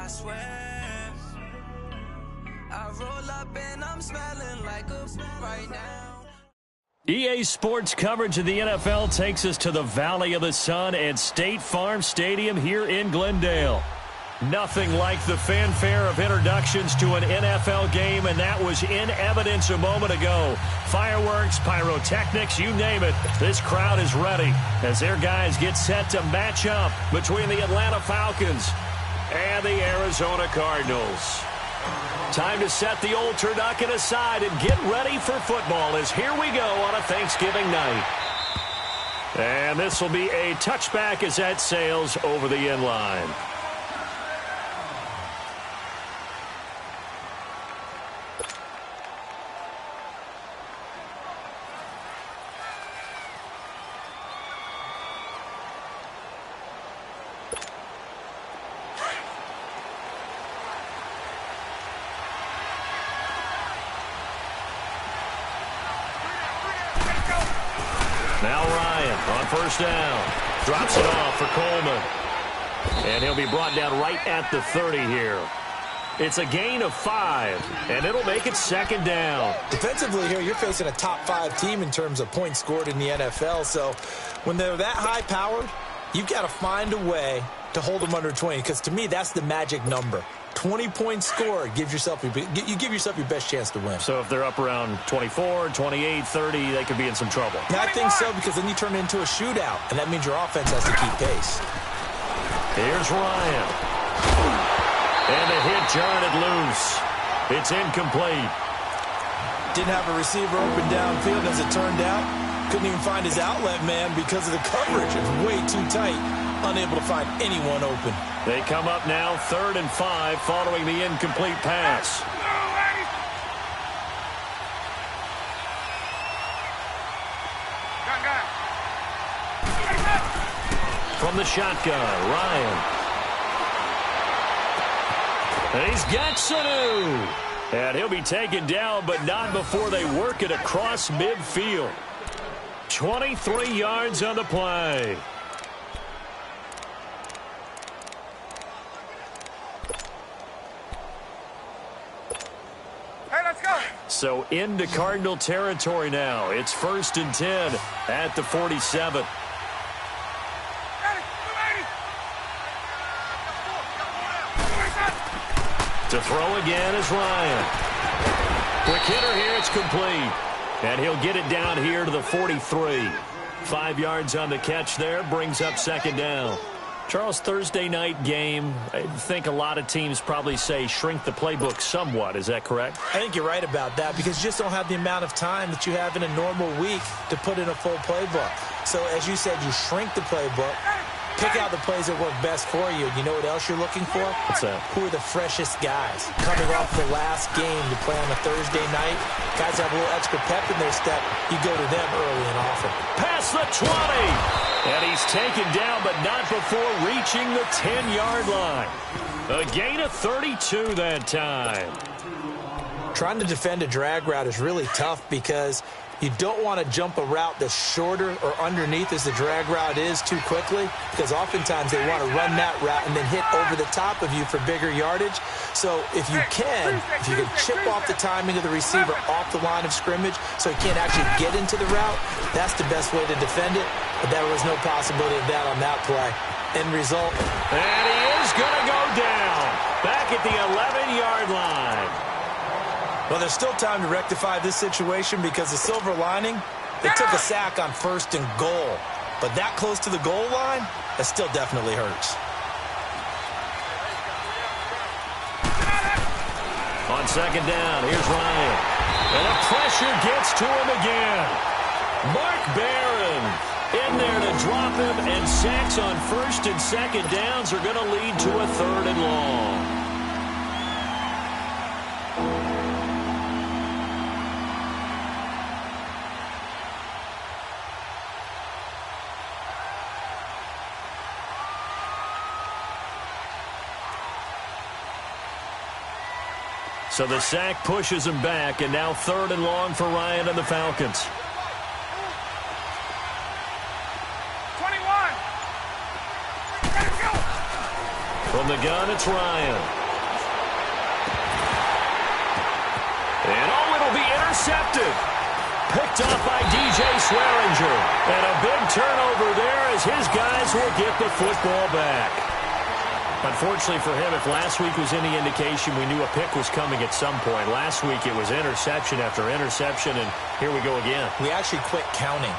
I swear. I roll up and I'm smelling like a right now. EA Sports coverage of the NFL takes us to the Valley of the Sun at State Farm Stadium here in Glendale. Nothing like the fanfare of introductions to an NFL game, and that was in evidence a moment ago. Fireworks, pyrotechnics, you name it. This crowd is ready as their guys get set to match up between the Atlanta Falcons and the Arizona Cardinals. Time to set the old turducken aside and get ready for football as here we go on a Thanksgiving night. And this will be a touchback as that sails over the end line. Now Ryan on first down. Drops it off for Coleman. And he'll be brought down right at the 30 here. It's a gain of 5, and it'll make it second down. Defensively here, you're facing a top-5 team in terms of points scored in the NFL. So when they're that high-powered, you've got to find a way to hold them under 20, because to me, that's the magic number. 20 points scored, you give yourself your best chance to win. So if they're up around 24, 28, 30, they could be in some trouble. I think so, because then you turn it into a shootout, and that means your offense has to keep pace. Here's Ryan. And the hit jarred it loose. It's incomplete. Didn't have a receiver open downfield as it turned out. Couldn't even find his outlet man because of the coverage. It's way too tight. Unable to find anyone open. They come up now 3rd and 5 following the incomplete pass. From the shotgun, Ryan. And he's got Sanu. And he'll be taken down, but not before they work it across midfield. 23 yards on the play. So into Cardinal territory now. It's 1st and 10 at the 47. To throw again is Ryan. Quick hitter here, it's complete. And he'll get it down here to the 43. 5 yards on the catch there, brings up second down. Charles, Thursday night game, I think a lot of teams probably say shrink the playbook somewhat. Is that correct? I think you're right about that, because you just don't have the amount of time that you have in a normal week to put in a full playbook. So as you said, you shrink the playbook, pick out the plays that work best for you. You know what else you're looking for? What's that? Who are the freshest guys? Coming off the last game to play on a Thursday night, guys have a little extra pep in their step. You go to them early and often. Past the 20. And he's taken down, but not before reaching the 10-yard line. A gain of 32 that time. Trying to defend a drag route is really tough, because you don't want to jump a route that's shorter or underneath as the drag route is too quickly, because oftentimes they want to run that route and then hit over the top of you for bigger yardage. So if you can chip off the timing of the receiver off the line of scrimmage so he can't actually get into the route, that's the best way to defend it. But there was no possibility of that on that play. End result. And he is going to go down back at the 11-yard line. Well, there's still time to rectify this situation, because the silver lining, they took a sack on 1st and goal. But that close to the goal line, that still definitely hurts. On second down, here's Ryan. And the pressure gets to him again. Mark Barron in there to drop him, and sacks on 1st and 2nd downs are going to lead to a 3rd and long. So the sack pushes him back, and now 3rd and long for Ryan and the Falcons. 21. From From the gun, it's Ryan. And it'll be intercepted. Picked up by DJ Swearinger. And a big turnover there as his guys will get the football back. Unfortunately for him, if last week was any indication, we knew a pick was coming at some point. Last week it was interception after interception, and here we go again. We actually quit counting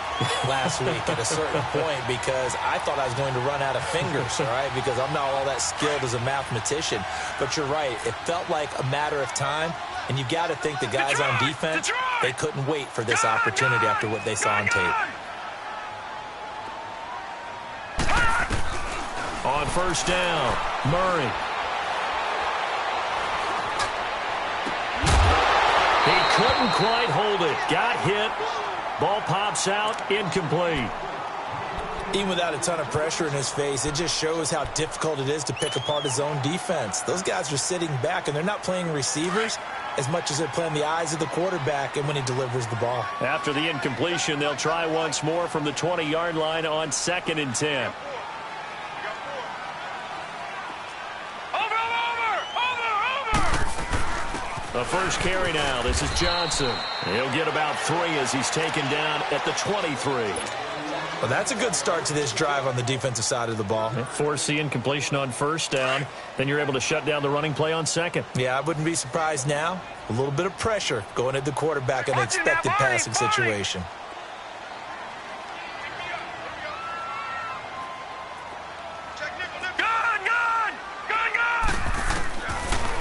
last week at a certain point because I thought I was going to run out of fingers, all right, because I'm not all that skilled as a mathematician. But you're right. It felt like a matter of time, and you got to think the guys on defense, they couldn't wait for this opportunity after what they saw on tape. On first down, Murray. He couldn't quite hold it. Got hit. Ball pops out, incomplete. Even without a ton of pressure in his face, it just shows how difficult it is to pick apart his own defense. Those guys are sitting back, and they're not playing receivers as much as they're playing the eyes of the quarterback and when he delivers the ball. After the incompletion, they'll try once more from the 20-yard line on 2nd and 10. The first carry now. This is Johnson. He'll get about 3 as he's taken down at the 23. Well, that's a good start to this drive on the defensive side of the ball. Force the incompletion on first down. Then you're able to shut down the running play on 2nd. Yeah, I wouldn't be surprised now. A little bit of pressure going at the quarterback in an expected passing situation.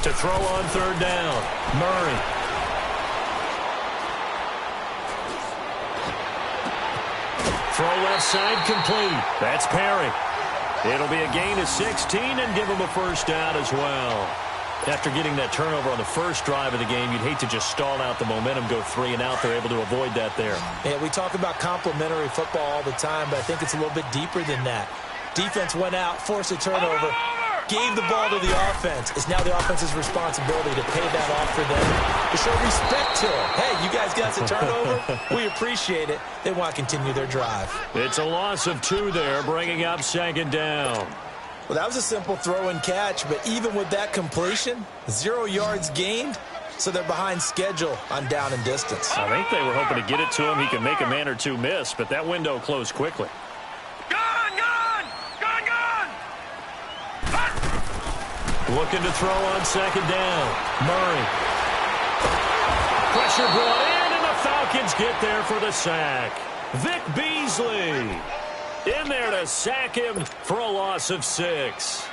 To throw on 3rd down, Murray. Throw left side complete. That's Perry. It'll be a gain of 16 and give him a first down as well. After getting that turnover on the first drive of the game, you'd hate to just stall out the momentum, go 3 and out. They're able to avoid that there. Yeah, we talk about complementary football all the time, but I think it's a little bit deeper than that. Defense went out, forced a turnover, gave the ball to the offense. It's now the offense's responsibility to pay that off for them, to show respect to them. Hey, you guys got the turnover. We appreciate it. They want to continue their drive. It's a loss of 2 there, bringing up 2nd down. Well, that was a simple throw and catch, but even with that completion, 0 yards gained, so they're behind schedule on down and distance. I think they were hoping to get it to him. He could make a man or 2 miss, but that window closed quickly. Looking to throw on 2nd down. Murray. Pressure brought in, and the Falcons get there for the sack. Vic Beasley in there to sack him for a loss of 6.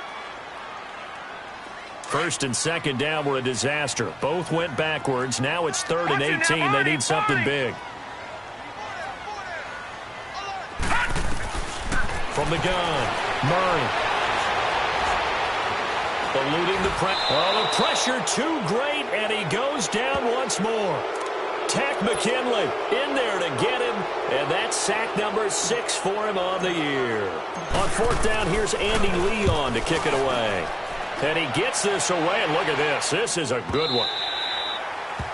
1st and 2nd down were a disaster. Both went backwards. Now it's 3rd and 18. They need something big. From the gun, Murray. Eluding the pressure. Oh, the pressure too great, and he goes down once more. Tack McKinley in there to get him, and that's sack number 6 for him on the year. On 4th down, here's Andy Leon to kick it away. And he gets this away, and look at this. This is a good one.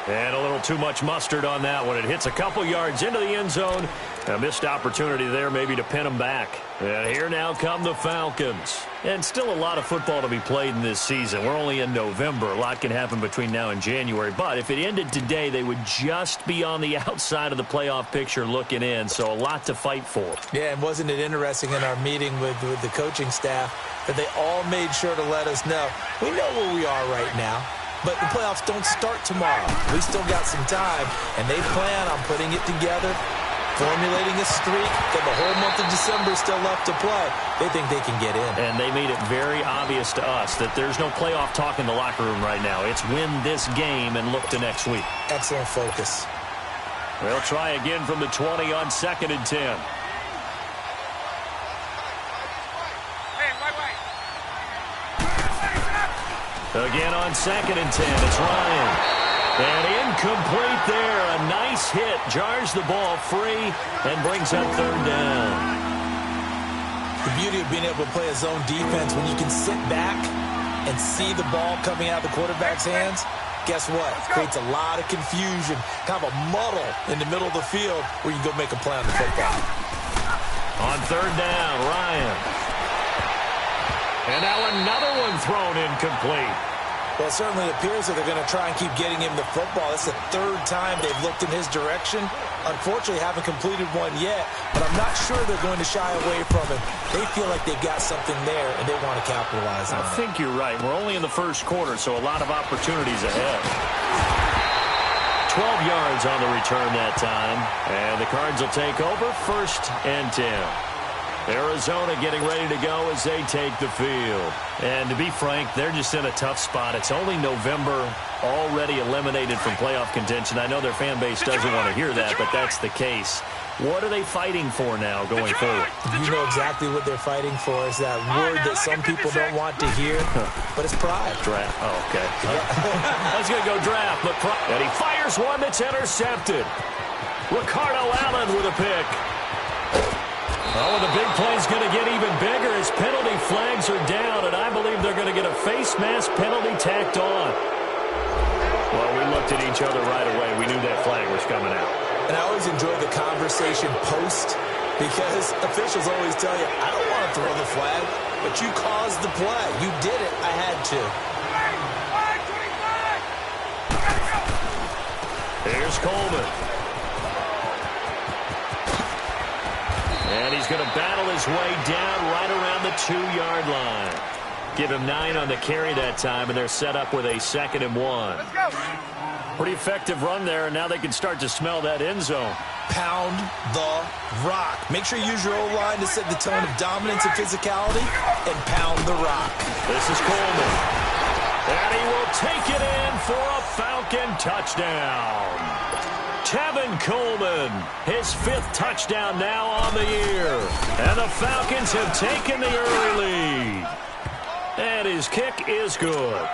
And a little too much mustard on that one. It hits a couple yards into the end zone. A missed opportunity there maybe to pin him back. And here now come the Falcons. And still a lot of football to be played in this season. We're only in November. A lot can happen between now and January. But if it ended today, they would just be on the outside of the playoff picture looking in. So a lot to fight for. Yeah, and wasn't it interesting in our meeting with the coaching staff that they all made sure to let us know, we know where we are right now. But the playoffs don't start tomorrow. We still got some time, and they plan on putting it together, formulating a streak, got the whole month of December still left to play. They think they can get in. And they made it very obvious to us that there's no playoff talk in the locker room right now. It's win this game and look to next week. Excellent focus. They'll try again from the 20 on 2nd and 10. Again on 2nd and 10, it's Ryan. And incomplete there. A nice hit. Jars the ball free and brings up 3rd down. The beauty of being able to play a zone defense when you can sit back and see the ball coming out of the quarterback's hands, guess what? Creates a lot of confusion, kind of a muddle in the middle of the field where you go make a play on the football. On 3rd down, Ryan. And now another one thrown incomplete. Well, it certainly appears that they're going to try and keep getting him the football. It's the third time they've looked in his direction. Unfortunately, haven't completed one yet, but I'm not sure they're going to shy away from it. They feel like they've got something there, and they want to capitalize on it. I think you're right. We're only in the first quarter, so a lot of opportunities ahead. 12 yards on the return that time, and the Cards will take over 1st and 10. Arizona getting ready to go as they take the field. And to be frank, they're just in a tough spot. It's only November, already eliminated from playoff contention. I know their fan base doesn't want to hear that, but that's the case. What are they fighting for now going forward? You know exactly what they're fighting for. Is that word that some people don't want to hear, but it's pride. Draft. Oh, okay. I was going to go draft, but and he fires one that's intercepted. Ricardo Allen with a pick. Oh, and the big play's going to get even bigger as penalty flags are down, and I believe they're going to get a face mask penalty tacked on. Well, we looked at each other right away. We knew that flag was coming out. And I always enjoy the conversation post because officials always tell you, I don't want to throw the flag, but you caused the play. You did it. I had to. Here's Coleman. And he's going to battle his way down right around the 2-yard line. Give him 9 on the carry that time, and they're set up with a 2nd and 1. Let's go. Pretty effective run there, and now they can start to smell that end zone. Pound the rock. Make sure you use your O-line to set the tone of dominance and physicality, and pound the rock. This is Coleman. And he will take it in for a Falcon touchdown. Tevin Coleman, his 5th touchdown now on the year. And the Falcons have taken the early lead. And his kick is good.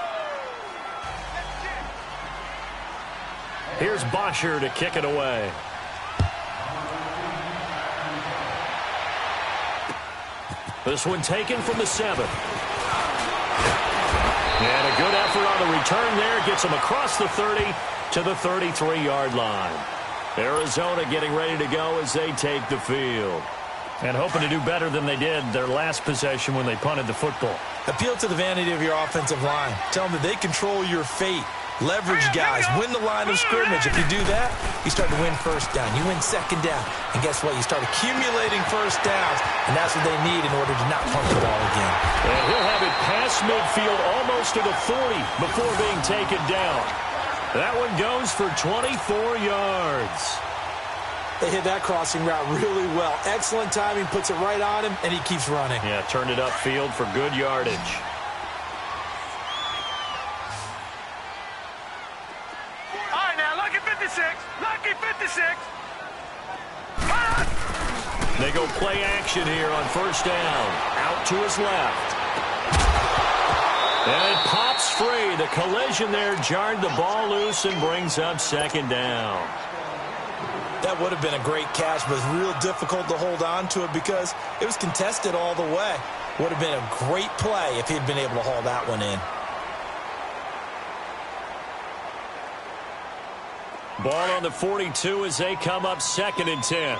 Here's Bosher to kick it away. This one taken from the 7. And a good effort on the return there. Gets him across the 30 to the 33-yard line. Arizona getting ready to go as they take the field. And hoping to do better than they did their last possession when they punted the football. Appeal to the vanity of your offensive line. Tell them that they control your fate. Leverage guys. Win the line of scrimmage. If you do that, you start to win 1st down. You win 2nd down. And guess what? You start accumulating 1st downs. And that's what they need in order to not punt the ball again. And he'll have it past midfield almost to the 40 before being taken down. That one goes for 24 yards. They hit that crossing route really well. Excellent timing, puts it right on him, and he keeps running. Yeah, turned it upfield for good yardage. All right, now, lucky 56. Lucky 56. They go play action here on 1st down. Out to his left. And it pops free. The collision there jarred the ball loose and brings up 2nd down. That would have been a great catch, but it was real difficult to hold on to it because it was contested all the way. Would have been a great play if he'd been able to haul that one in. Ball on the 42 as they come up 2nd and 10.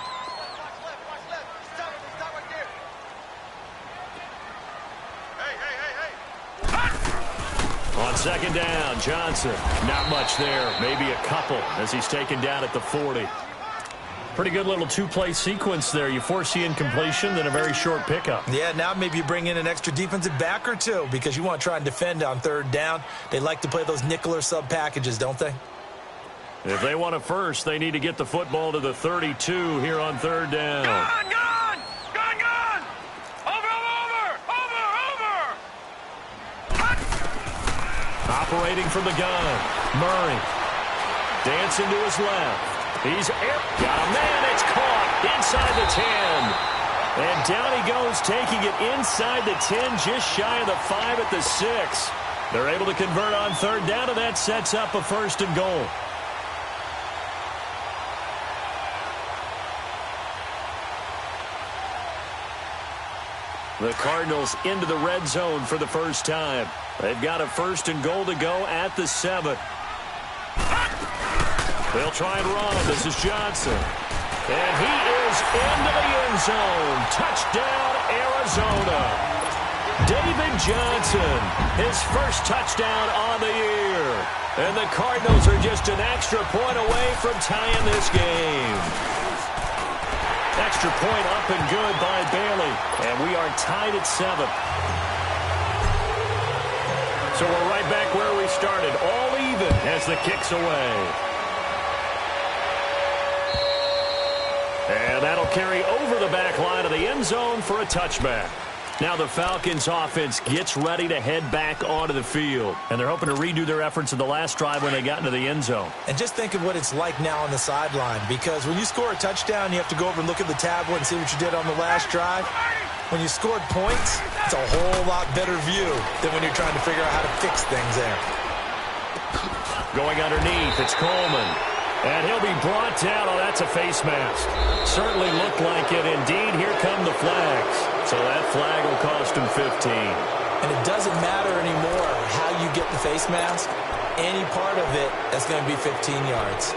On 2nd down, Johnson. Not much there. Maybe a couple as he's taken down at the 40. Pretty good little 2-play sequence there. You force the incompletion, then a very short pickup. Yeah, now maybe you bring in an extra defensive back or 2 because you want to try and defend on 3rd down. They like to play those nickel or sub packages, don't they? If they want a first, they need to get the football to the 32 here on 3rd down. Gone, gone! Gone, gone! Over! Operating from the gun. Murray. Dancing to his left. He's got a man. It's caught inside the 10. And down he goes, taking it inside the 10, just shy of the 5 at the 6. They're able to convert on 3rd down, and that sets up a 1st and goal. The Cardinals into the red zone for the first time. They've got a 1st and goal to go at the 7. They'll try and run. This is Johnson. And he is into the end zone. Touchdown, Arizona. David Johnson, his first touchdown on the year. And the Cardinals are just an extra point away from tying this game. Extra point up and good by Bailey. And we are tied at 7. So we're right back where we started, all even as the kick's away. And that'll carry over the back line of the end zone for a touchback. Now the Falcons offense gets ready to head back onto the field. And they're hoping to redo their efforts in the last drive when they got into the end zone. And just think of what it's like now on the sideline. Because when you score a touchdown, you have to go over and look at the tablet and see what you did on the last drive. When you scored points, it's a whole lot better view than when you're trying to figure out how to fix things there. Going underneath, it's Coleman. And he'll be brought down. Oh, that's a face mask. Certainly looked like it. Indeed, here come the flags. So that flag will cost him 15. And it doesn't matter anymore how you get the face mask. Any part of it, that's going to be 15 yards.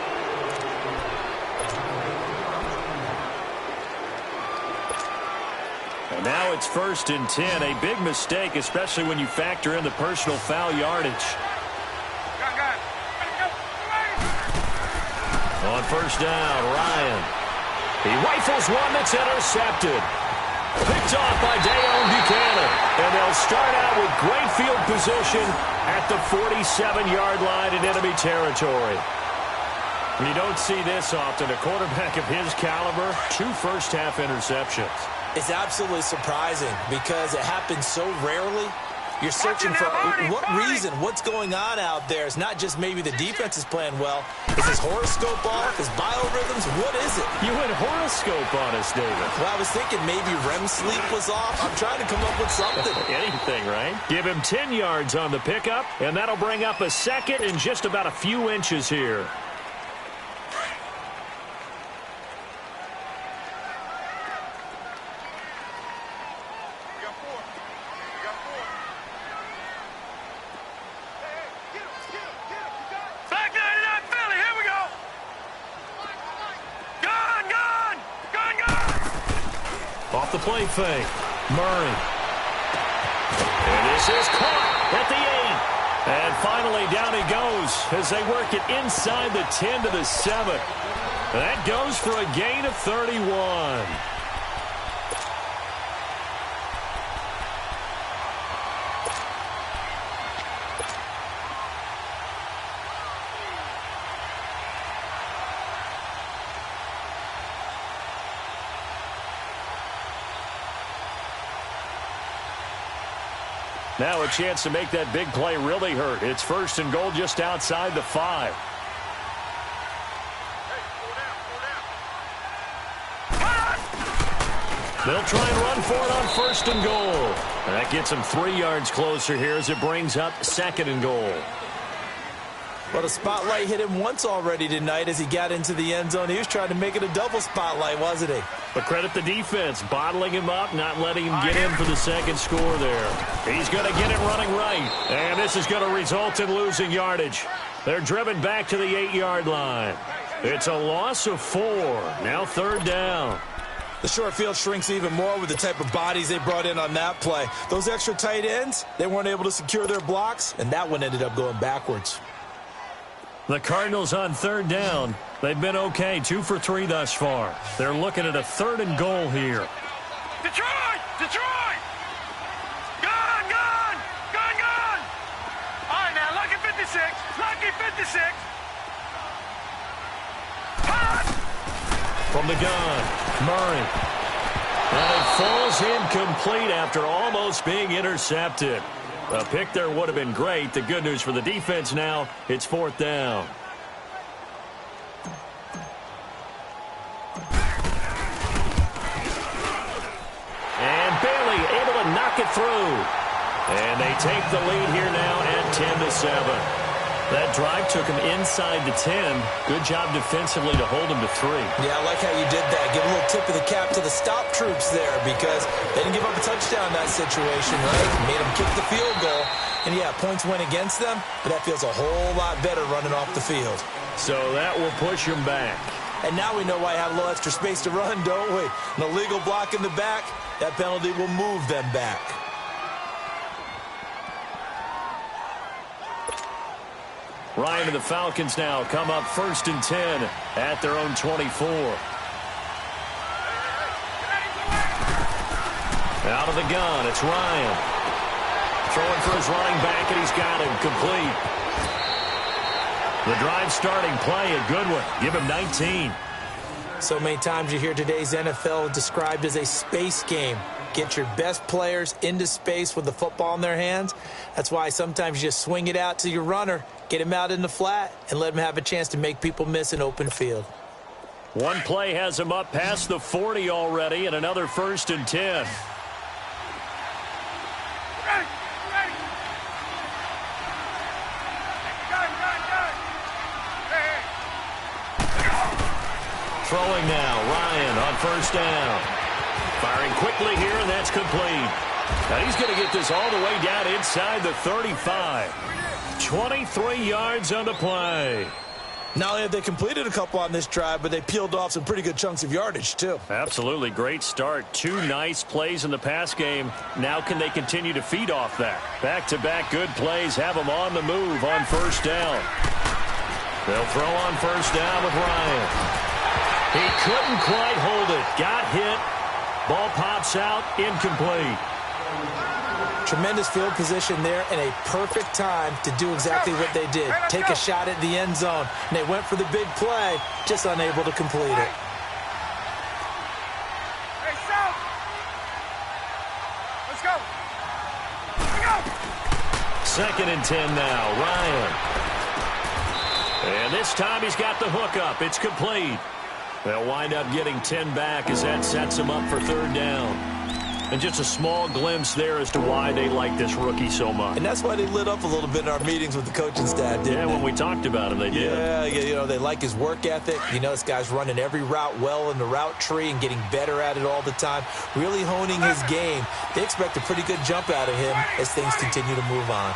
And now it's 1st and 10. A big mistake, especially when you factor in the personal foul yardage. On 1st down, Ryan. He rifles one that's intercepted. Picked off by Dayon Buchanan. And they'll start out with great field position at the 47-yard line in enemy territory. You don't see this often. A quarterback of his caliber, 2 first-half interceptions. It's absolutely surprising because it happens so rarely. You're searching for what reason, what's going on out there. It's not just maybe the defense is playing well. Is his horoscope off? His biorhythms? What is it? You went horoscope on us, David. Well, I was thinking maybe REM sleep was off. I'm trying to come up with something. Anything, right? Give him 10 yards on the pickup, and that'll bring up a second and just about a few inches here. Off the play fake. Murray. And this is caught at the 8. And finally down he goes as they work it inside the 10 to the 7. That goes for a gain of 31. Now a chance to make that big play really hurt. It's 1st and goal just outside the 5. They'll try and run for it on 1st and goal. And that gets them 3 yards closer here as it brings up 2nd and goal. Well, the spotlight hit him once already tonight as he got into the end zone. He was trying to make it a double spotlight, wasn't he? But credit the defense, bottling him up, not letting him get in for the second score there. He's going to get it running right. And this is going to result in losing yardage. They're driven back to the 8-yard line. It's a loss of 4. Now 3rd down. The short field shrinks even more with the type of bodies they brought in on that play. Those extra tight ends, they weren't able to secure their blocks, and that one ended up going backwards. The Cardinals on 3rd down. They've been okay, 2 for 3 thus far. They're looking at a 3rd and goal here. Detroit! Detroit! Gone! Gone! Gone! Gone! All right, now, lucky 56. Lucky 56. Hot! From the gun, Murray. And it falls incomplete after almost being intercepted. A pick there would have been great. The good news for the defense now, it's 4th down. And Bailey able to knock it through. And they take the lead here now at 10-7. That drive took him inside the 10. Good job defensively to hold him to 3. Yeah, I like how you did that. Give a little tip of the cap to the stop troops there because they didn't give up a touchdown in that situation, right? Made them kick the field goal. And, yeah, points went against them, but that feels a whole lot better running off the field. So that will push him back. And now we know why you have a little extra space to run, don't we? An illegal block in the back, that penalty will move them back. Ryan and the Falcons now come up 1st and 10 at their own 24. Out of the gun, it's Ryan. Throwing for his running back, and he's got him complete. The drive starting play, a good one. Give him 19. So many times you hear today's NFL described as a space game. Get your best players into space with the football in their hands. That's why sometimes you just swing it out to your runner, get him out in the flat, and let him have a chance to make people miss an open field. One play has him up past the 40 already, and another 1st and 10. Throwing now, Ryan on 1st down. Firing quickly here, and that's complete. Now he's going to get this all the way down inside the 35. 23 yards on the play. Not only have they completed a couple on this drive, but they peeled off some pretty good chunks of yardage, too. Absolutely. Great start. 2 nice plays in the pass game. Now can they continue to feed off that? Back-to-back good plays have them on the move on 1st down. They'll throw on 1st down with Ryan. He couldn't quite hold it. Got hit. Ball pops out. Incomplete. Tremendous field position there and a perfect time to do exactly what they did. Take a shot at the end zone. And they went for the big play, just unable to complete it. Hey, South! Let's go! Let's go! 2nd and 10 now. Ryan. And this time he's got the hook up. It's complete. They'll wind up getting 10 back as that sets them up for 3rd down. And just a small glimpse there as to why they like this rookie so much. And that's why they lit up a little bit in our meetings with the coaching staff, didn't they? Yeah, when we talked about him, they did. Yeah, you know, they like his work ethic. You know, this guy's running every route well in the route tree and getting better at it all the time, really honing his game. They expect a pretty good jump out of him as things continue to move on.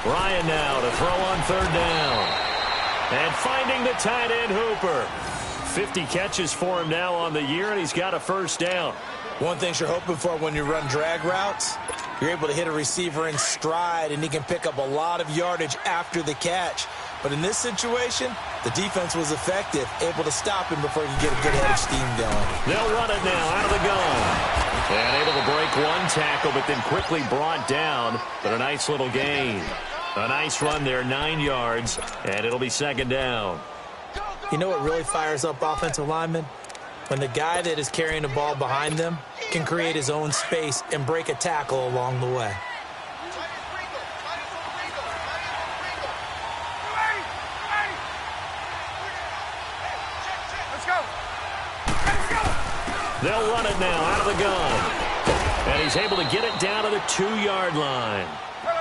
Ryan now to throw on 3rd down. And finding the tight end Hooper. 50 catches for him now on the year, and he's got a 1st down. One thing you're hoping for when you run drag routes, you're able to hit a receiver in stride, and he can pick up a lot of yardage after the catch. But in this situation, the defense was effective, able to stop him before he could get a good head of steam going. They'll run it now out of the gun. And able to break one tackle, but then quickly brought down. But a nice little gain. A nice run there, 9 yards, and it'll be 2nd down. You know what really fires up offensive linemen? When the guy that is carrying the ball behind them can create his own space and break a tackle along the way. Let's go! Let's go! They'll run it now out of the gun. And he's able to get it down to the 2-yard line.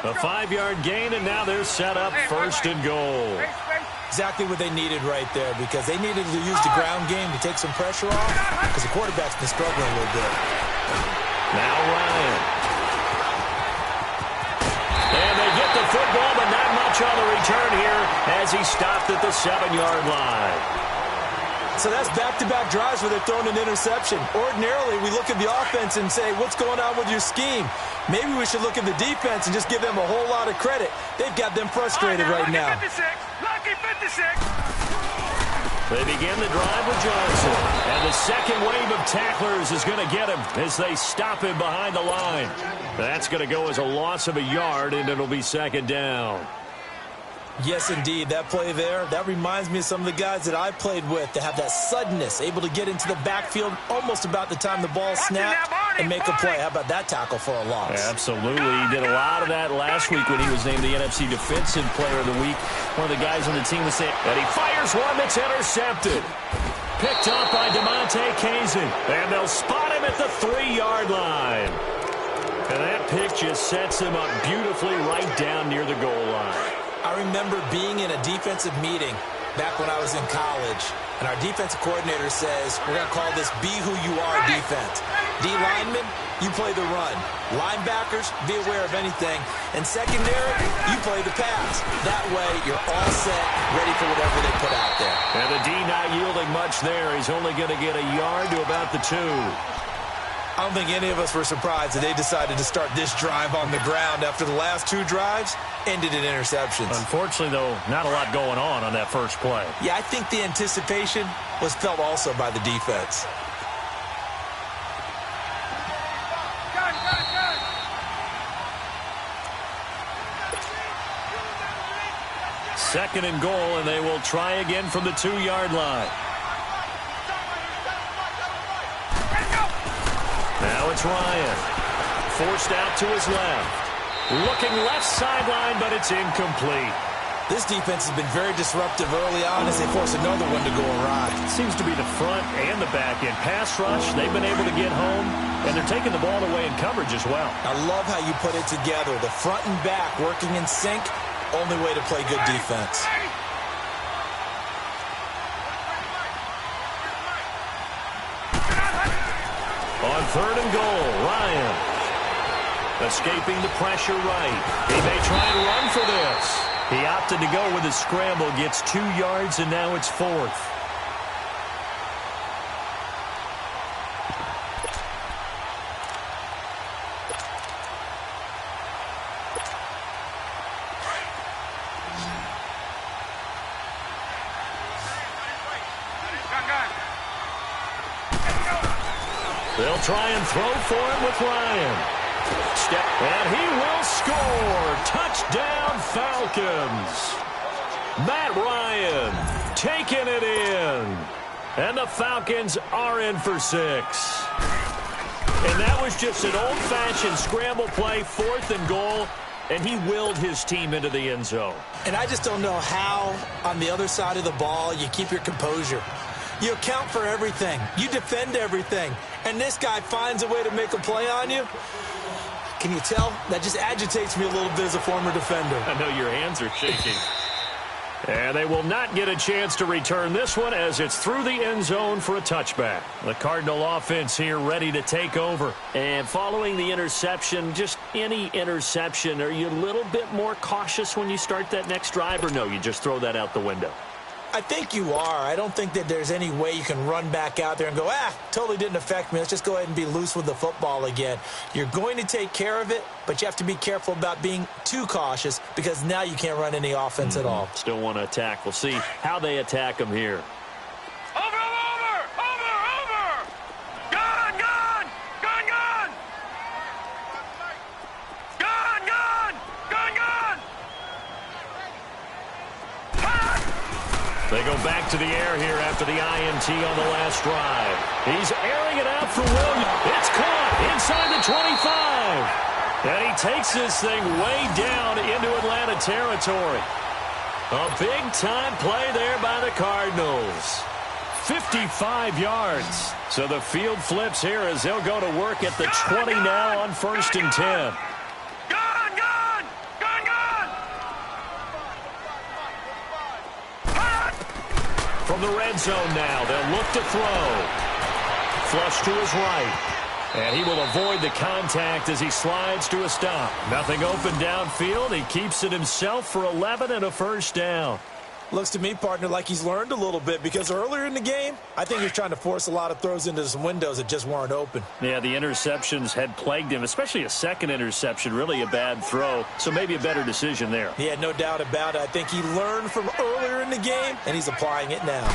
A 5-yard gain, and now they're set up 1st and goal. Exactly what they needed right there, because they needed to use the ground game to take some pressure off, because the quarterback's been struggling a little bit. Now Ryan. And they get the football, but not much on the return here as he stopped at the 7-yard line. So that's back-to-back drives where they're throwing an interception. Ordinarily, we look at the offense and say, what's going on with your scheme? Maybe we should look at the defense and just give them a whole lot of credit. They've got them frustrated right now. Lucky 56! Lucky 56! They begin the drive with Johnson. And the second wave of tacklers is going to get him as they stop him behind the line. That's going to go as a loss of a yard, and it'll be 2nd down. Yes, indeed. That play there, that reminds me of some of the guys that I played with to have that suddenness, able to get into the backfield almost about the time the ball snapped and make a play. How about that tackle for a loss? Absolutely. He did a lot of that last week when he was named the NFC Defensive Player of the Week. One of the guys on the team was saying, and he fires one that's intercepted. Picked up by DeMonte Casey. And they'll spot him at the 3-yard line. And that pick just sets him up beautifully right down near the goal line. I remember being in a defensive meeting back when I was in college, and our defensive coordinator says, we're going to call this Be Who You Are defense. D linemen, you play the run. Linebackers, be aware of anything. And secondary, you play the pass. That way, you're all set, ready for whatever they put out there. And the D not yielding much there. He's only going to get a yard to about the 2. I don't think any of us were surprised that they decided to start this drive on the ground after the last 2 drives ended in interceptions. Unfortunately, though, not a lot going on that first play. Yeah, I think the anticipation was felt also by the defense. Second and goal, and they will try again from the 2-yard line. Now it's Ryan. Forced out to his left. Looking left sideline, but it's incomplete. This defense has been very disruptive early on as they force another one to go awry. It seems to be the front and the back end. Pass rush, they've been able to get home, and they're taking the ball away in coverage as well. I love how you put it together. The front and back working in sync, only way to play good defense. On third and goal, Ryan. Escaping the pressure right. He may try and run for this. He opted to go with a scramble, gets 2 yards, and now it's 4th. They'll try and throw for him with Ryan. And he will score. Touchdown, Falcons. Matt Ryan taking it in. And the Falcons are in for 6. And that was just an old-fashioned scramble play, 4th and goal. And he willed his team into the end zone. And I just don't know how, on the other side of the ball, you keep your composure. You account for everything. You defend everything. And this guy finds a way to make a play on you. Can you tell? That just agitates me a little bit as a former defender. I know your hands are shaking. And they will not get a chance to return this one as it's through the end zone for a touchback. The Cardinal offense here ready to take over. And following the interception, just any interception, are you a little bit more cautious when you start that next drive, or no, you just throw that out the window? I think you are. I don't think that there's any way you can run back out there and go, totally didn't affect me. Let's just go ahead and be loose with the football again. You're going to take care of it, but you have to be careful about being too cautious because now you can't run any offense at all. Still want to attack. We'll see how they attack them here. They go back to the air here after the INT on the last drive. He's airing it out for Williams. It's caught inside the 25. And he takes this thing way down into Atlanta territory. A big-time play there by the Cardinals. 55 yards. So the field flips here as they'll go to work at the 20 now on 1st and 10. From the red zone now, they'll look to throw. Flush to his right. And he will avoid the contact as he slides to a stop. Nothing open downfield. He keeps it himself for 11 and a first down. Looks to me, partner, like he's learned a little bit because earlier in the game, I think he was trying to force a lot of throws into some windows that just weren't open. Yeah, the interceptions had plagued him, especially a second interception, really a bad throw. So maybe a better decision there. Yeah, no doubt about it. I think he learned from earlier in the game, and he's applying it now.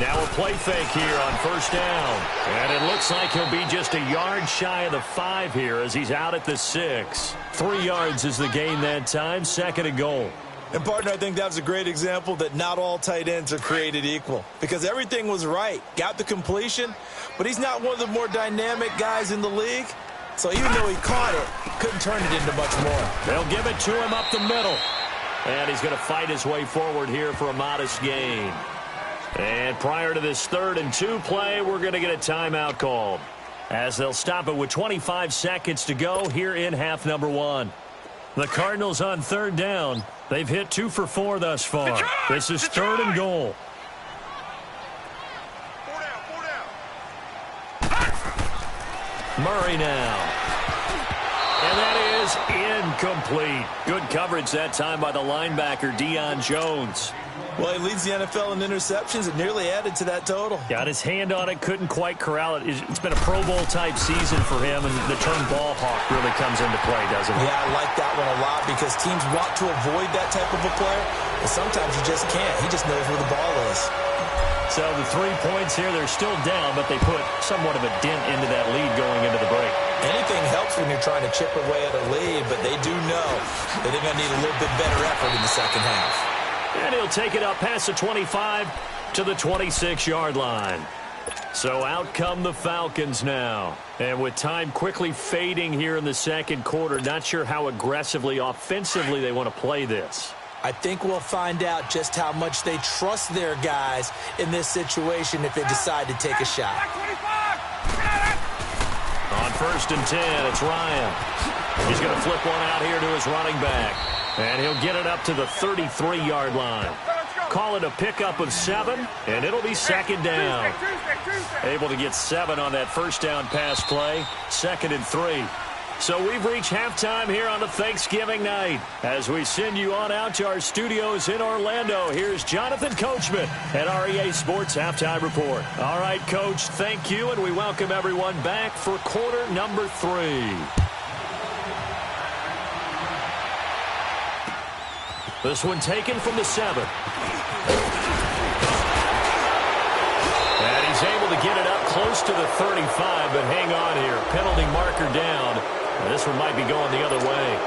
Now a play fake here on first down. And it looks like he'll be just a yard shy of the 5 here as he's out at the 6. 3 yards is the gain that time, 2nd and goal. And, partner, I think that was a great example that not all tight ends are created equal because everything was right. Got the completion, but he's not one of the more dynamic guys in the league. So even though he caught it, couldn't turn it into much more. They'll give it to him up the middle. And he's going to fight his way forward here for a modest gain. And prior to this 3rd and 2 play, we're going to get a timeout called as they'll stop it with 25 seconds to go here in half number 1. The Cardinals on 3rd down. They've hit 2 for 4 thus far. This is 3rd and goal. Murray now. And that is incomplete. Good coverage that time by the linebacker, Deion Jones. Well, he leads the NFL in interceptions and nearly added to that total. Got his hand on it, couldn't quite corral it. It's been a Pro Bowl-type season for him, and the term ball hawk really comes into play, doesn't it? Yeah, I like that one a lot because teams want to avoid that type of a player, but sometimes you just can't. He just knows where the ball is. So the 3 points here, they're still down, but they put somewhat of a dent into that lead going into the break. Anything helps when you're trying to chip away at a lead, but they do know that they're going to need a little bit better effort in the second half. And he'll take it up past the 25 to the 26-yard line. So out come the Falcons now. And with time quickly fading here in the second quarter, not sure how aggressively, offensively they want to play this. I think we'll find out just how much they trust their guys in this situation if they decide to take a shot. On 1st and 10, it's Ryan. He's going to flip one out here to his running back. And he'll get it up to the 33-yard line. Call it a pickup of 7, and it'll be second down. Able to get 7 on that first down pass play. 2nd and 3. So we've reached halftime here on a Thanksgiving night. As we send you on out to our studios in Orlando, here's Jonathan Coachman at REA Sports Halftime Report. All right, Coach, thank you, and we welcome everyone back for quarter number 3. This one taken from the 7. And he's able to get it up close to the 35, but hang on here. Penalty marker down. And this one might be going the other way.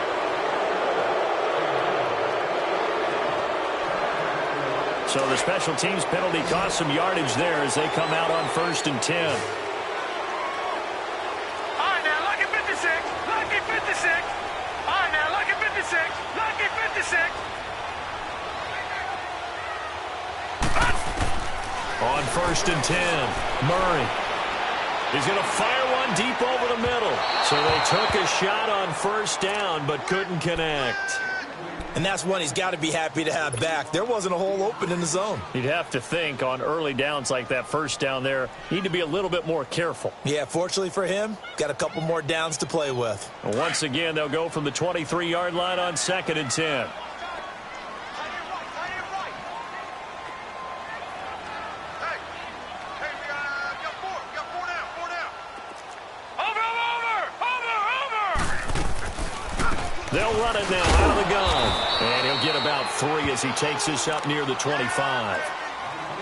So the special teams penalty cost some yardage there as they come out on 1st and 10. All right, now, lucky 56. Lucky 56. All right, now, lucky 56. Lucky 56. On 1st and 10, Murray. He's going to fire one deep over the middle. So they took a shot on 1st down, but couldn't connect. And that's one he's got to be happy to have back. There wasn't a hole open in the zone. You'd have to think on early downs like that 1st down there, need to be a little bit more careful. Yeah, fortunately for him, got a couple more downs to play with. And once again, they'll go from the 23-yard line on 2nd and 10. They'll run it now out of the gun. And he'll get about 3 as he takes this up near the 25.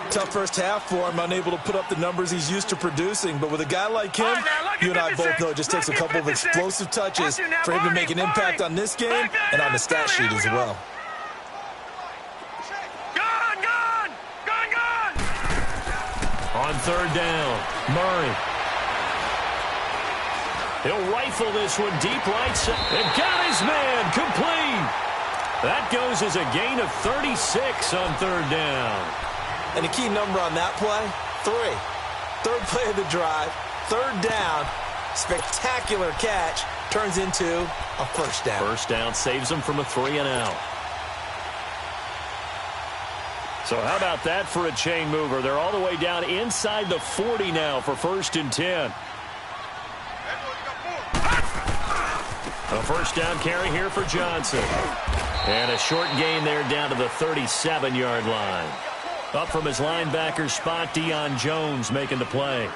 Tough first half for him, unable to put up the numbers he's used to producing. But with a guy like him, you and I both know it just takes a couple of explosive touches for him to make an impact on this game and on the stat sheet as well. On 3rd down, Murray. He'll rifle this one deep right side. And got his man complete. That goes as a gain of 36 on 3rd down. And the key number on that play, 3. 3rd play of the drive, 3rd down, spectacular catch, turns into a 1st down. 1st down saves him from a 3-and-out. So how about that for a chain mover? They're all the way down inside the 40 now for 1st and 10. A 1st down carry here for Johnson. And a short gain there down to the 37-yard line. Up from his linebacker spot, Deion Jones making the play.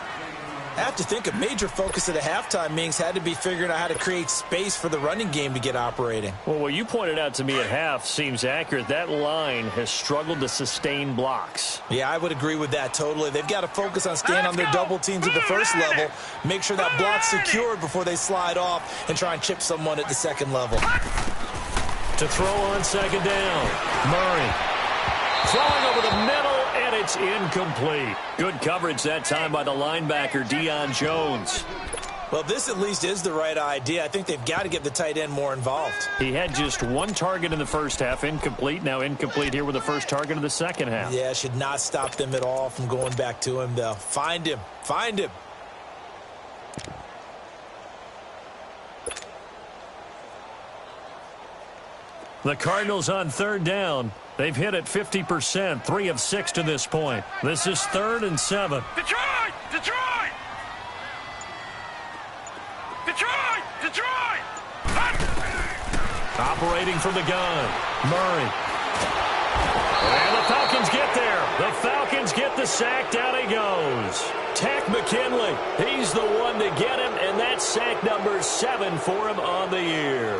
I have to think a major focus of the halftime meetings had to be figuring out how to create space for the running game to get operating. Well, what you pointed out to me at half seems accurate. That line has struggled to sustain blocks. Yeah, I would agree with that totally. They've got to focus on staying on their double teams at the first level, make sure that block's secured before they slide off and try and chip someone at the second level. To throw on 2nd down, Murray. Throwing over the middle, and it's incomplete. Good coverage that time by the linebacker, Deion Jones. Well, this at least is the right idea. I think they've got to get the tight end more involved. He had just 1 target in the first half, incomplete. Now incomplete here with the first target of the second half. Yeah, should not stop them at all from going back to him, though. Find him. Find him. The Cardinals on 3rd down. They've hit it 50%, 3 of 6 to this point. This is 3rd and 7. Detroit! Detroit! Detroit! Detroit! Operating from the gun, Murray. And the Falcons get there. The Falcons get the sack. Down he goes. Tech McKinley. He's the one to get him, and that's sack number 7 for him on the year.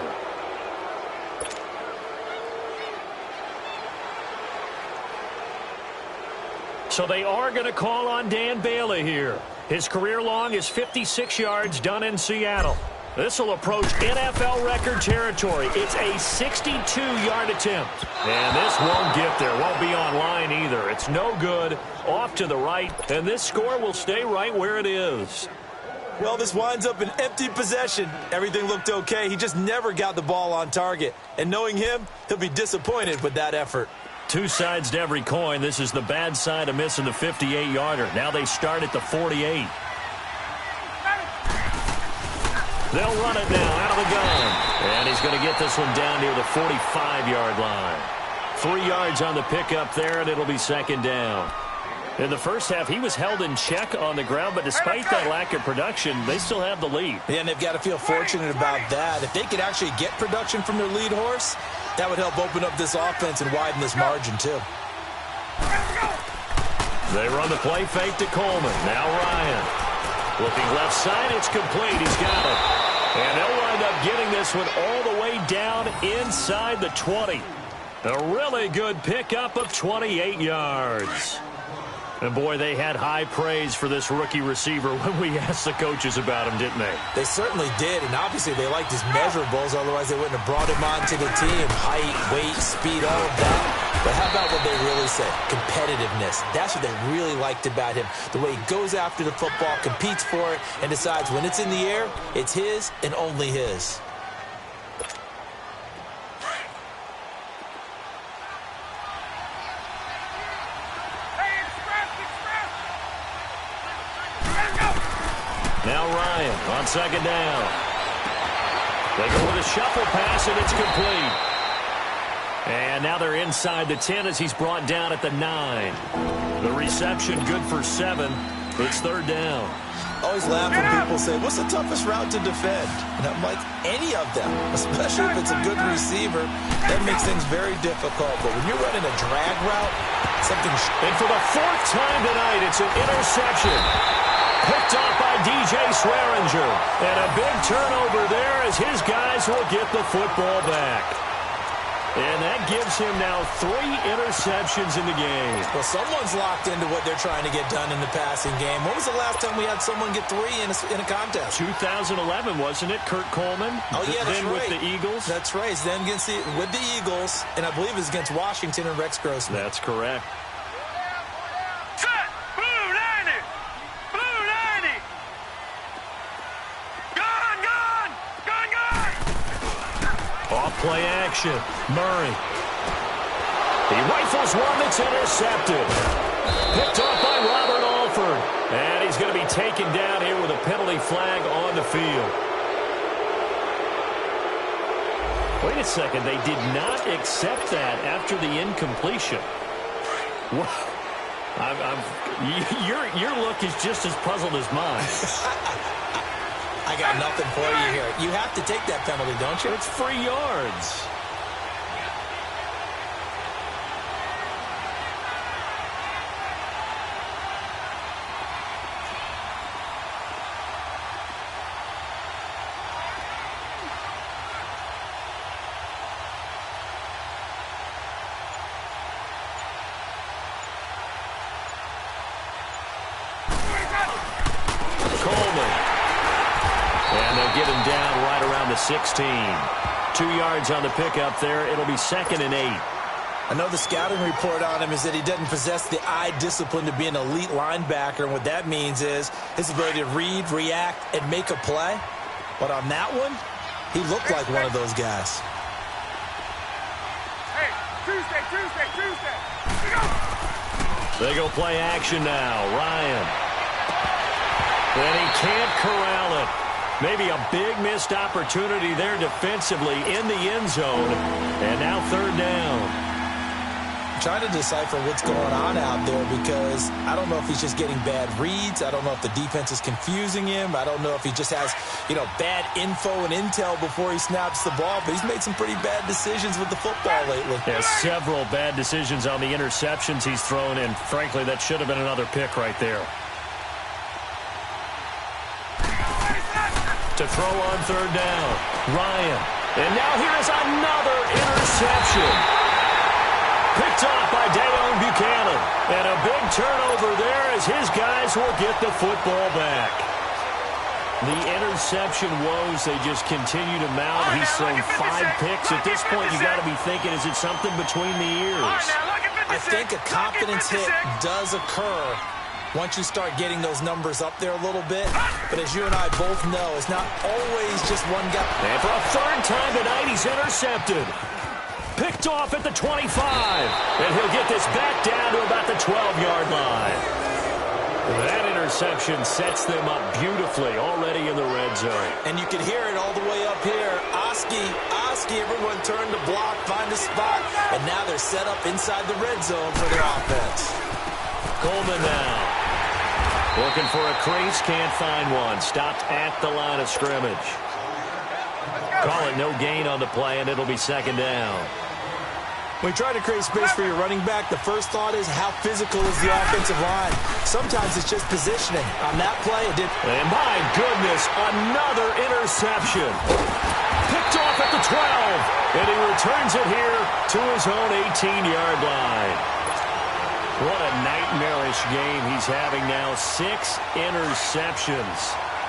So they are going to call on Dan Bailey here. His career long is 56 yards done in Seattle. This will approach NFL record territory. It's a 62-yard attempt. And this won't get there. Won't be online either. It's no good. Off to the right. And this score will stay right where it is. Well, this winds up an empty possession. Everything looked okay. He just never got the ball on target. And knowing him, he'll be disappointed with that effort. Two sides to every coin. This is the bad side of missing the 58-yarder. Now they start at the 48. They'll run it now out of the gun. And he's going to get this one down near the 45-yard line. 3 yards on the pickup there, and it'll be second down. In the first half, he was held in check on the ground, but despite that lack of production, they still have the lead. Yeah, and they've got to feel fortunate about that. If they could actually get production from their lead horse, that would help open up this offense and widen this margin, too. They run the play fake to Coleman. Now Ryan. Looking left side, it's complete. He's got it. And they'll wind up getting this one all the way down inside the 20. A really good pickup of 28 yards. And, boy, they had high praise for this rookie receiver when we asked the coaches about him, didn't they? They certainly did, and obviously they liked his measurables, otherwise they wouldn't have brought him onto the team. Height, weight, speed, all of that. But how about what they really said? Competitiveness. That's what they really liked about him. The way he goes after the football, competes for it, and decides when it's in the air, it's his and only his. Now Ryan on second down. They go with a shuffle pass, and it's complete. And now they're inside the 10 as he's brought down at the 9. The reception good for 7. It's third down. Always laugh when people say, what's the toughest route to defend? And I'm like, any of them, especially if it's a good receiver. That makes things very difficult. But when you're running a drag route, something... And for the 4th time tonight, it's an interception. Picked off by DJ Swearinger. And a big turnover there as his guys will get the football back. And that gives him now 3 interceptions in the game. Well, someone's locked into what they're trying to get done in the passing game. When was the last time we had someone get 3 in a contest? 2011, wasn't it? Kurt Coleman? Oh, yeah, that's then right. With the Eagles? That's right. Then with the Eagles, and I believe it was against Washington and Rex Grossman. That's correct. Set! Blue 90! Blue 90! Gone, gone! Gone, gone! Off play action. Murray. He rifles one that's intercepted. Picked off by Robert Alford. And he's going to be taken down here with a penalty flag on the field. Wait a second. They did not accept that after the incompletion. Your look is just as puzzled as mine. I got nothing for you here. You have to take that penalty, don't you? It's free yards. Get him down right around the 16. 2 yards on the pickup there. It'll be 2nd and 8. I know the scouting report on him is that he doesn't possess the eye discipline to be an elite linebacker. And what that means is his ability to read, react, and make a play. But on that one, he looked like one of those guys. Hey, Tuesday. They go play action now. Ryan. And he can't corral it. Maybe a big missed opportunity there defensively in the end zone. And now 3rd down. trying to decipher what's going on out there because I don't know if he's just getting bad reads. I don't know if the defense is confusing him. I don't know if he just has, bad info and intel before he snaps the ball. But he's made some pretty bad decisions with the football lately. Yeah, several bad decisions on the interceptions he's thrown, and frankly, that should have been another pick right there. To throw on third down, Ryan. And now here's another interception. Picked off by Dayon Buchanan. And a big turnover there as his guys will get the football back. The interception woes, they just continue to mount. He's thrown 5 picks. At this point, you got to be thinking, is it something between the ears? I think a confidence hit does occur once you start getting those numbers up there a little bit. But as you and I both know, it's not always just one guy. And for a third time tonight, he's intercepted. Picked off at the 25. And he'll get this back down to about the 12-yard line. That interception sets them up beautifully already in the red zone. And you can hear it all the way up here. Oski, everyone turned to block, find a spot. And now they're set up inside the red zone for their offense. Coleman now. Looking for a crease, can't find one. Stopped at the line of scrimmage. Call it no gain on the play, and it'll be second down. When you try to create space for your running back, the first thought is how physical is the offensive line. Sometimes it's just positioning. On that play, it did. And my goodness, another interception. Picked off at the 12, and he returns it here to his own 18-yard line. What a nightmarish game he's having now. 6 interceptions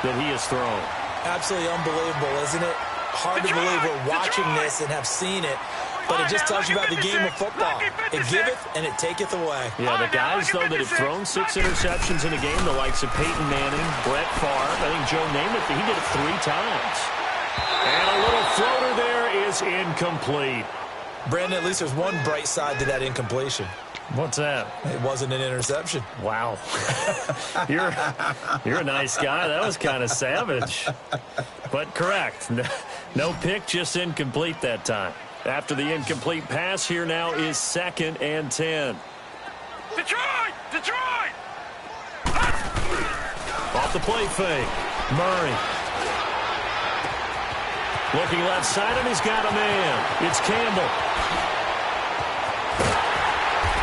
that he has thrown. Absolutely unbelievable, isn't it? Hard to believe we're watching this and have seen it, but it just tells you about the game of football. It giveth and it taketh away. Yeah, the guys, though, that have thrown 6 interceptions in a game, the likes of Peyton Manning, Brett Favre, I think Joe Namath, he did it 3 times. And a little floater there is incomplete. Brandon, at least there's one bright side to that incompletion. What's that? It wasn't an interception. Wow. You're a nice guy. That was kind of savage. But correct. No pick, just incomplete that time. After the incomplete pass, here now is 2nd and 10. Detroit! Detroit! Off the play fake. Murray. Looking left side, and he's got a man. It's Campbell.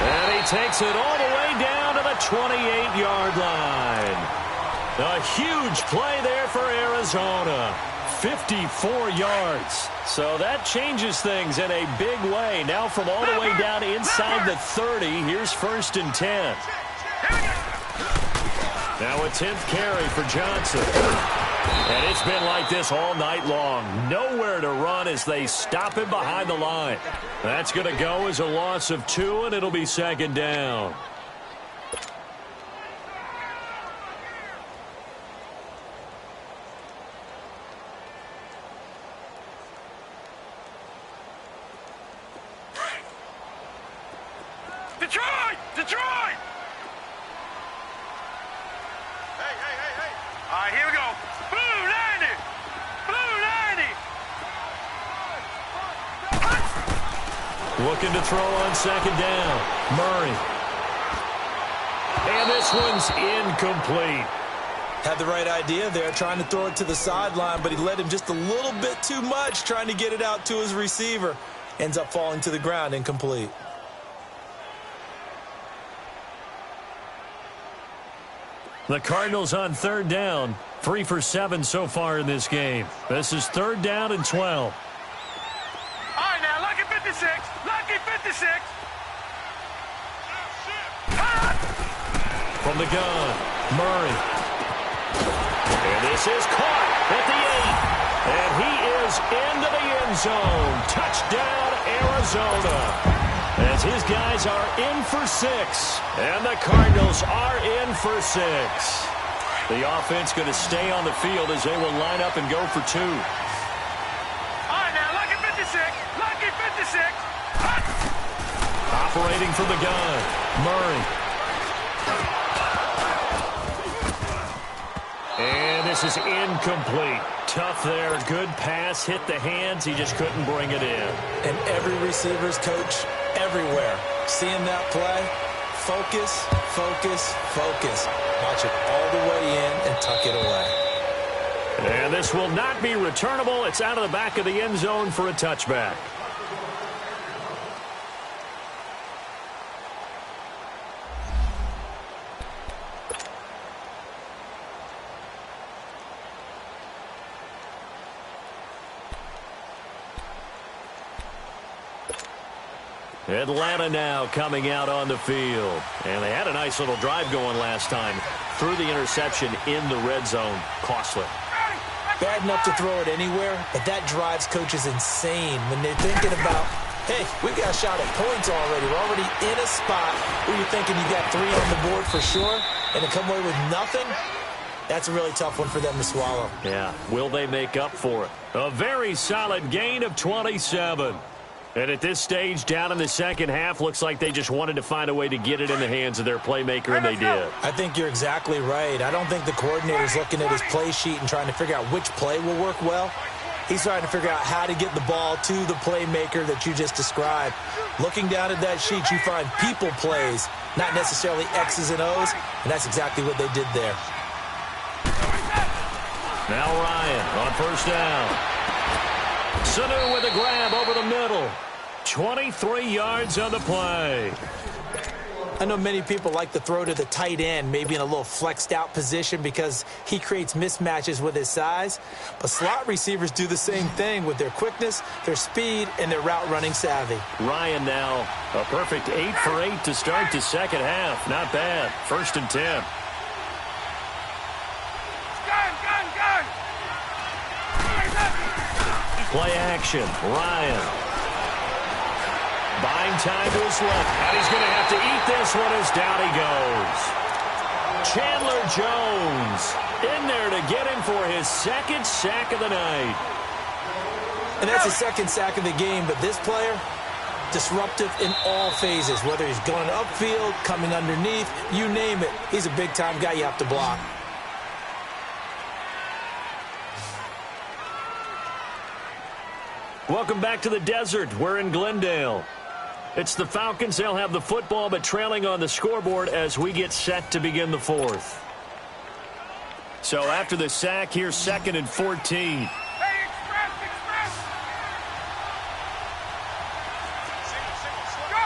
And he takes it all the way down to the 28-yard line. A huge play there for Arizona. 54 yards. So that changes things in a big way. Now from all the way down inside the 30, here's 1st and 10. Now a 10th carry for Johnson. And it's been like this all night long. Nowhere to run as they stop him behind the line. That's going to go as a loss of 2, and it'll be 2nd down. Detroit! Detroit! Hey. All right, here we go. Blue 90! Blue 90! Looking to throw on 2nd down. Murray. And this one's incomplete. Had the right idea there, trying to throw it to the sideline, but he led him just a little bit too much, trying to get it out to his receiver. Ends up falling to the ground, incomplete. The Cardinals on 3rd down. 3 for 7 so far in this game. This is 3rd down and 12. All right, now, lucky 56. Lucky 56. From the gun, Murray. And this is caught at the 8. And he is into the end zone. Touchdown, Arizona. As his guys are in for 6. And the Cardinals are in for 6. The offense going to stay on the field as they will line up and go for 2. All right, now, lucky 56. Lucky 56. Operating from the gun, Murray. And this is incomplete. Tough there. Good pass. Hit the hands. He just couldn't bring it in. And every receiver's coach everywhere. Seeing that play, focus, focus, focus. Watch it all the way in and tuck it away. And this will not be returnable. It's out of the back of the end zone for a touchback. Atlanta now coming out on the field. And they had a nice little drive going last time. Threw the interception in the red zone. Costly. Bad enough to throw it anywhere, but that drives coaches insane when they're thinking about, hey, we've got a shot at points already. We're already in a spot where you're thinking you got 3 on the board for sure, and to come away with nothing, that's a really tough one for them to swallow. Yeah, will they make up for it? A very solid gain of 27. And at this stage, down in the second half, looks like they just wanted to find a way to get it in the hands of their playmaker, and they did. I think you're exactly right. I don't think the coordinator's looking at his play sheet and trying to figure out which play will work well. He's trying to figure out how to get the ball to the playmaker that you just described. Looking down at that sheet, you find people plays, not necessarily X's and O's, and that's exactly what they did there. Now Ryan on first down. Sanu with a grab over the middle. 23 yards on the play. I know many people like to throw to the tight end, maybe in a little flexed out position because he creates mismatches with his size. But slot receivers do the same thing with their quickness, their speed, and their route running savvy. Ryan now a perfect 8 for 8 to start the second half. Not bad. 1st and 10. Play action. Ryan. Buying time to his left. And he's going to have to eat this one as down he goes. Chandler Jones in there to get him for his 2nd sack of the night. And that's his 2nd sack of the game, but this player, disruptive in all phases, whether he's going upfield, coming underneath, you name it. He's a big-time guy you have to block. Welcome back to the desert. We're in Glendale. It's the Falcons. They'll have the football, but trailing on the scoreboard as we get set to begin the 4th. So after the sack, here's 2nd and 14. Hey, express! Go!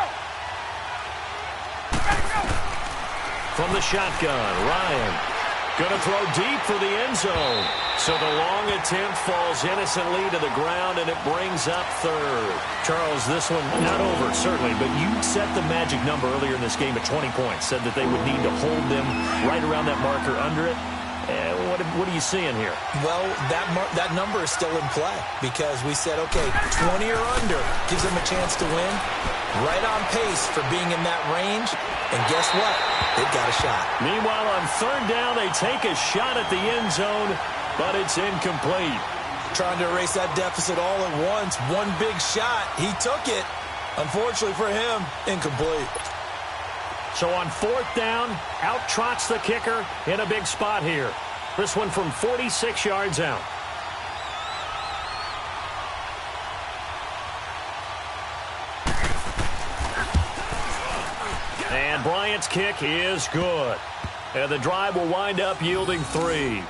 From the shotgun, Ryan going to throw deep for the end zone. So the long attempt falls innocently to the ground, and it brings up 3rd. Charles, this one not over, certainly, but you set the magic number earlier in this game at 20 points, said that they would need to hold them right around that marker under it. What are you seeing here? Well, that number is still in play because we said, okay, 20 or under gives them a chance to win. Right on pace for being in that range. And guess what? They've got a shot. Meanwhile, on 3rd down, they take a shot at the end zone, but it's incomplete. Trying to erase that deficit all at once. One big shot. He took it. Unfortunately for him, incomplete. So on 4th down, out trots the kicker in a big spot here. This one from 46 yards out. And Bryant's kick is good. And the drive will wind up yielding 3.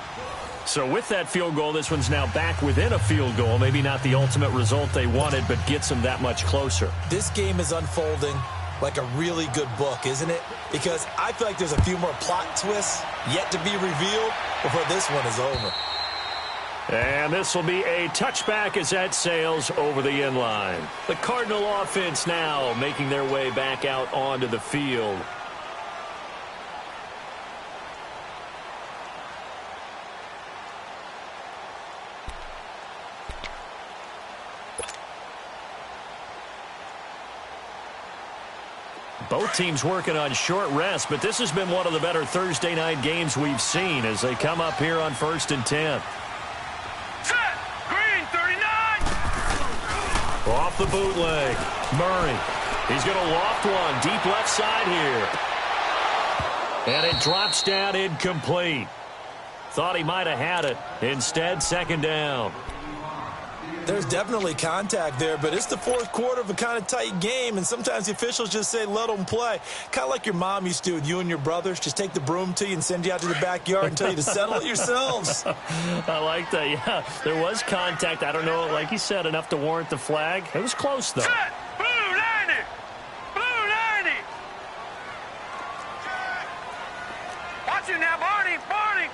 So with that field goal, this one's now back within a field goal. Maybe not the ultimate result they wanted, but gets them that much closer. This game is unfolding like a really good book, isn't it? Because I feel like there's a few more plot twists yet to be revealed before this one is over. And this will be a touchback as that sails over the end line. The Cardinal offense now making their way back out onto the field. Both teams working on short rest, but this has been one of the better Thursday night games we've seen as they come up here on 1st and 10. Set! Green, 39! Off the bootleg. Murray. He's going to loft one deep left side here. And it drops down incomplete. Thought he might have had it. Instead, 2nd down. There's definitely contact there, but it's the fourth quarter of a kind of tight game, and sometimes the officials just say, let them play. Kind of like your mom used to with you and your brothers. Just take the broom to you and send you out to the backyard and tell you to settle it yourselves. I like that, yeah. There was contact. I don't know, like you said, enough to warrant the flag. It was close, though. Set! Blue 90! Blue 90! Watch it now, Barney! Barney!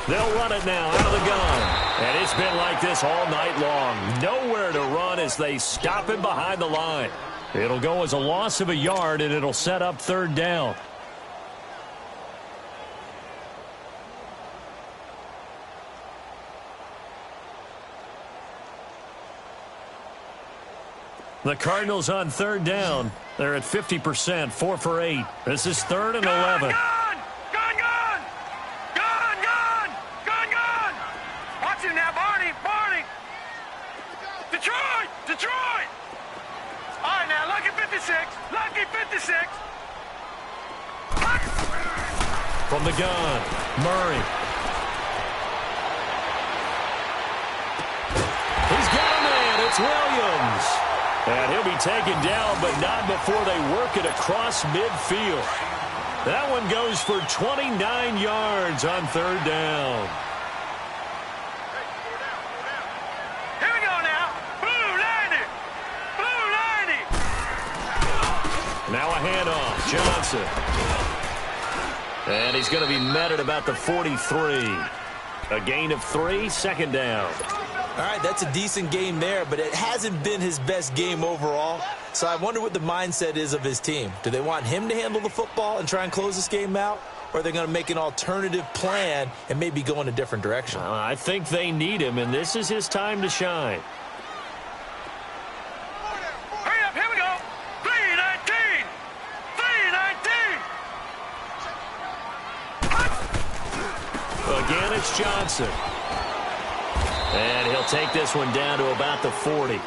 They'll run it now out of the gun. And it's been like this all night long. Nowhere to run as they stop him behind the line. It'll go as a loss of a yard, and it'll set up third down. The Cardinals on third down. They're at 50%, 4 for 8. This is 3rd and 11. Gun! Gun, gun! Gun, gun! Gun, gun! Watch him now, Barney! Barney! Detroit! Detroit! All right, now, lucky 56. Lucky 56. From the gun, Murray. He's got a man. It's Williams. And he'll be taken down, but not before they work it across midfield. That one goes for 29 yards on third down. Here we go now. Blue 90. Blue 90. Now a handoff. Johnson. And he's going to be met at about the 43. A gain of 3, second down. All right, that's a decent game there, but it hasn't been his best game overall. So I wonder what the mindset is of his team. Do they want him to handle the football and try and close this game out? Or are they going to make an alternative plan and maybe go in a different direction? I think they need him, and this is his time to shine. Hurry up, here we go. 319. 319. Again, it's Johnson. And he'll take this one down to about the 40.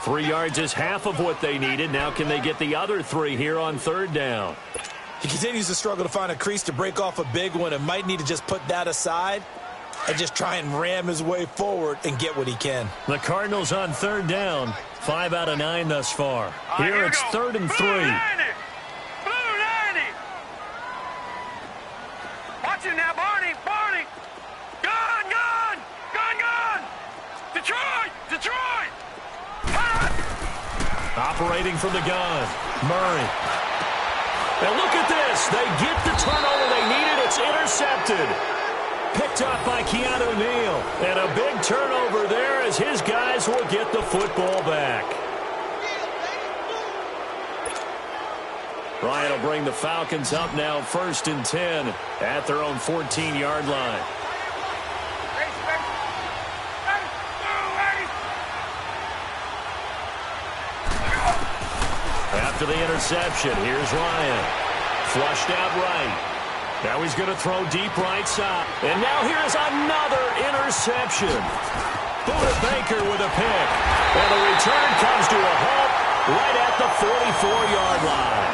3 yards is half of what they needed. Now can they get the other 3 here on third down? He continues to struggle to find a crease to break off a big one and might need to just put that aside and just try and ram his way forward and get what he can. The Cardinals on third down. 5 out of 9 thus far. Here it's 3rd and 3. Blue 90. Blue 90. Watch him now, Barney. Barney. Gun, gun. Gun, gun. Detroit. Detroit. Operating from the gun. Murray. And look at this. They get the turnover they needed. It's intercepted. Picked up by Keanu Neal. And a big turnover there as his guys will get the football back. Ryan will bring the Falcons up now 1st and 10 at their own 14-yard line. After the interception, here's Ryan. Flushed out right. Now he's going to throw deep right side. And now here's another interception. Buda Baker with a pick. And the return comes to a halt right at the 44-yard line.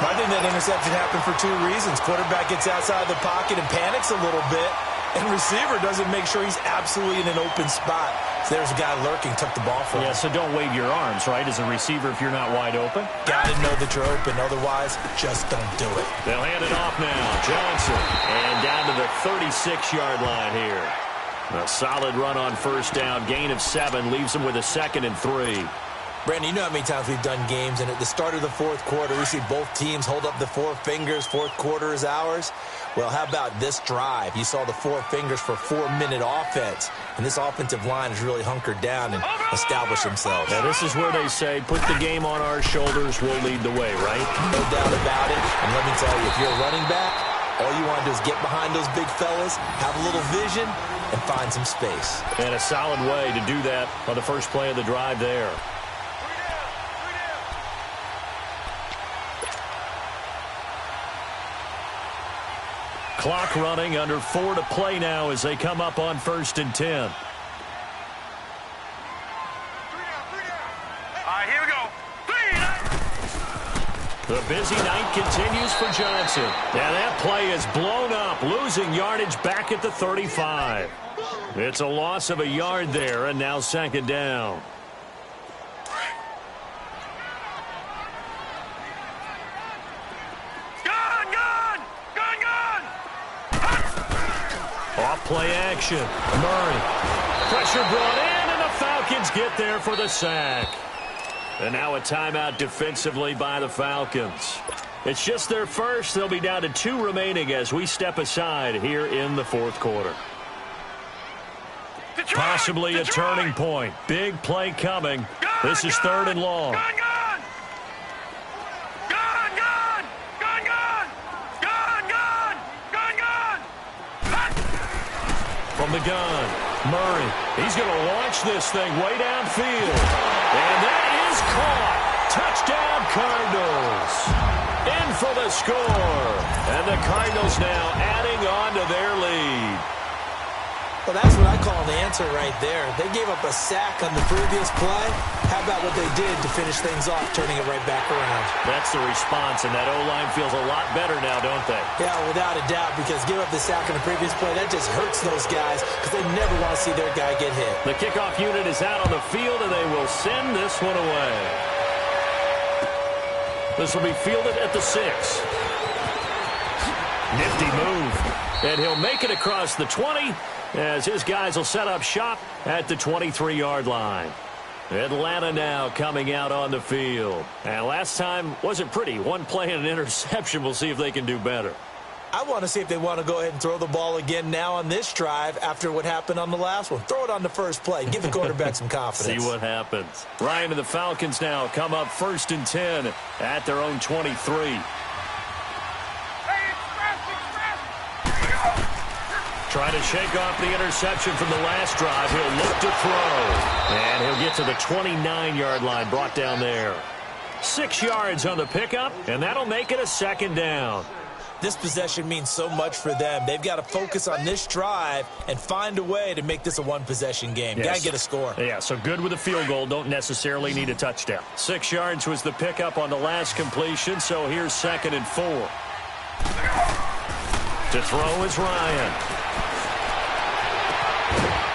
I think that interception happened for 2 reasons. Quarterback gets outside the pocket and panics a little bit. And receiver doesn't make sure he's absolutely in an open spot. So there's a guy lurking, took the ball from him. Yeah, so don't wave your arms, right, as a receiver if you're not wide open. Got to know that you're open. Otherwise, just don't do it. They'll hand it off now. Johnson. And down to the 36-yard line here. A solid run on first down. Gain of 7 leaves them with a 2nd and 3. Brandon, you know how many times we've done games, and at the start of the fourth quarter, we see both teams hold up the 4 fingers, fourth quarter is ours. Well, how about this drive? You saw the 4 fingers for 4-minute offense, and this offensive line has really hunkered down and established themselves. Now, this is where they say, put the game on our shoulders, we'll lead the way, right? No doubt about it, and let me tell you, if you're a running back, all you want to do is get behind those big fellas, have a little vision, and find some space. And a solid way to do that on the first play of the drive there. Clock running, under 4 to play now as they come up on 1st and 10. All right, here we go. 3. The busy night continues for Johnson. And that play is blown up, losing yardage back at the 35. It's a loss of a yard there, and now second down. Off play action. Murray. Pressure brought in, and the Falcons get there for the sack. And now a timeout defensively by the Falcons. It's just their first. They'll be down to 2 remaining as we step aside here in the fourth quarter. Possibly a turning point. Big play coming. This is 3rd and long. From the gun, Murray. He's going to launch this thing way downfield. And that is caught. Touchdown, Cardinals. In for the score. And the Cardinals now adding on to their lead. Well, that's what I call the answer right there. They gave up a sack on the previous play. How about what they did to finish things off, turning it right back around? That's the response, and that O-line feels a lot better now, don't they? Yeah, without a doubt, because give up the sack on the previous play, that just hurts those guys because they never want to see their guy get hit. The kickoff unit is out on the field, and they will send this one away. This will be fielded at the 6. Nifty move. And he'll make it across the 20 as his guys will set up shop at the 23-yard line. Atlanta now coming out on the field. And last time wasn't pretty. One play and an interception. We'll see if they can do better. I want to see if they want to go ahead and throw the ball again now on this drive after what happened on the last one. Throw it on the first play. Give the quarterback some confidence. See what happens. Ryan and the Falcons now come up 1st and 10 at their own 23. Trying to shake off the interception from the last drive. He'll look to throw. And he'll get to the 29-yard line, brought down there. 6 yards on the pickup, and that'll make it a 2nd down. This possession means so much for them. They've got to focus on this drive and find a way to make this a one-possession game. Yes. Got to get a score. Yeah, so good with a field goal. Don't necessarily need a touchdown. 6 yards was the pickup on the last completion, so here's 2nd and 4. To throw is Ryan.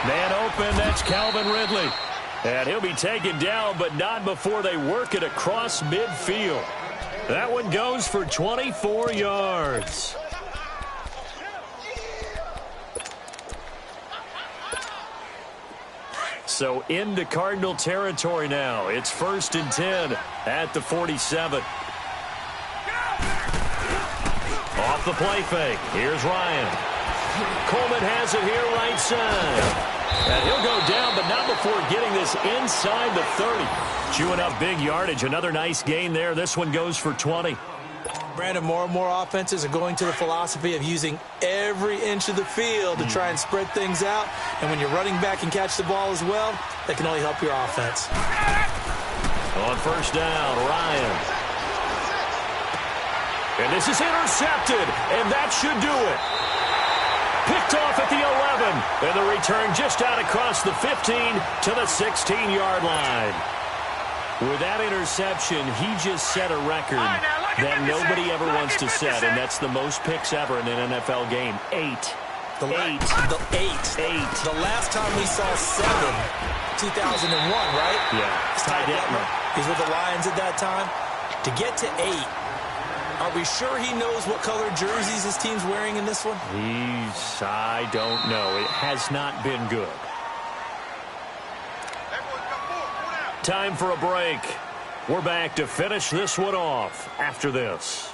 Man open, that's Calvin Ridley. And he'll be taken down, but not before they work it across midfield. That one goes for 24 yards. So into Cardinal territory now. It's 1st and 10 at the 47. Off the play fake. Here's Ryan. Coleman has it here right side. And he'll go down, but not before getting this inside the 30. Chewing up big yardage. Another nice gain there. This one goes for 20. Brandon, more and more offenses are going to the philosophy of using every inch of the field to try and spread things out. And when you're running back and catch the ball as well, that can only help your offense. On 1st down, Ryan. And this is intercepted, and that should do it. Picked off at the 11, and the return just out across the 15 to the 16-yard line. With that interception, he just set a record that nobody ever wants to set, and that's the most picks ever in an NFL game. 8. The last time we saw 7, 2001, right? Yeah. Ty Detmer. He's with the Lions at that time. To get to 8, are we sure he knows what color jerseys his team's wearing in this one? I don't know. It has not been good. Time for a break. We're back to finish this one off after this.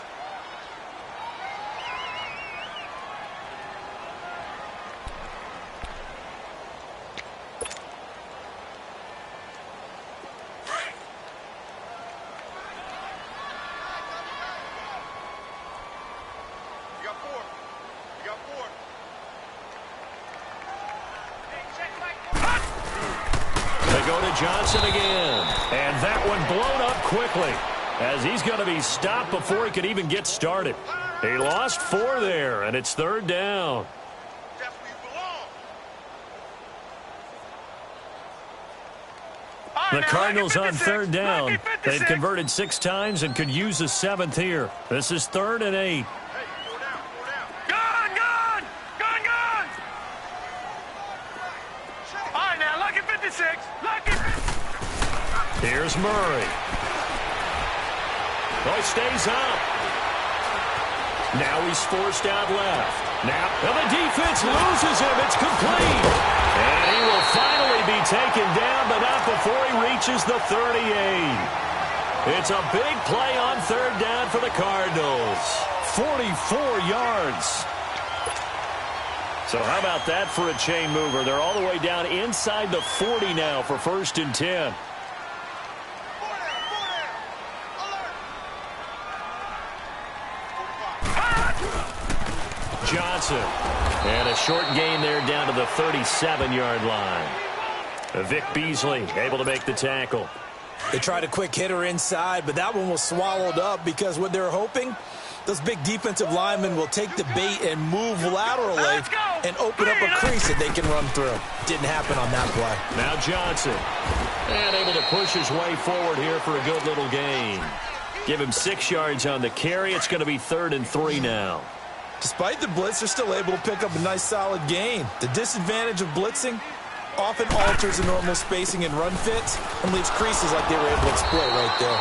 Johnson again, and that one blown up quickly as he's going to be stopped before he could even get started. He lost 4 there, and it's 3rd down. The Cardinals on third down. They've converted 6 times and could use a 7th here. This is 3rd and 8. Gone! All right, now, lucky 56. Lucky. Here's Murray. Oh, he stays up. Now he's forced out left. Now, and the defense loses him. It's complete. And he will finally be taken down, but not before he reaches the 38. It's a big play on third down for the Cardinals. 44 yards. So how about that for a chain mover? They're all the way down inside the 40 now for 1st and 10. Johnson. And a short gain there down to the 37-yard line. Vic Beasley able to make the tackle. They tried a quick hitter inside, but that one was swallowed up because what they're hoping, those big defensive linemen will take the bait and move laterally and open up a crease that they can run through. Didn't happen on that play. Now Johnson. And able to push his way forward here for a good little gain. Give him 6 yards on the carry. It's going to be 3rd and 3 now. Despite the blitz, they're still able to pick up a nice solid gain. The disadvantage of blitzing often alters the normal spacing and run fits and leaves creases like they were able to exploit right there.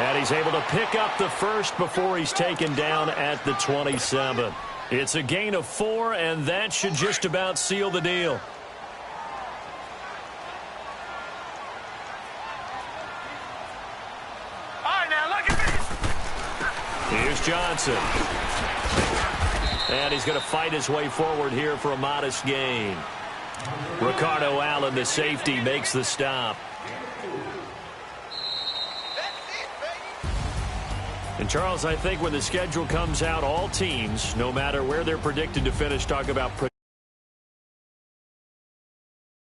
And he's able to pick up the 1st before he's taken down at the 27. It's a gain of 4, and that should just about seal the deal. All right, now, look at this. Here's Johnson. And he's going to fight his way forward here for a modest gain. Ricardo Allen, the safety, makes the stop. And, Charles, I think when the schedule comes out, all teams, no matter where they're predicted to finish, talk about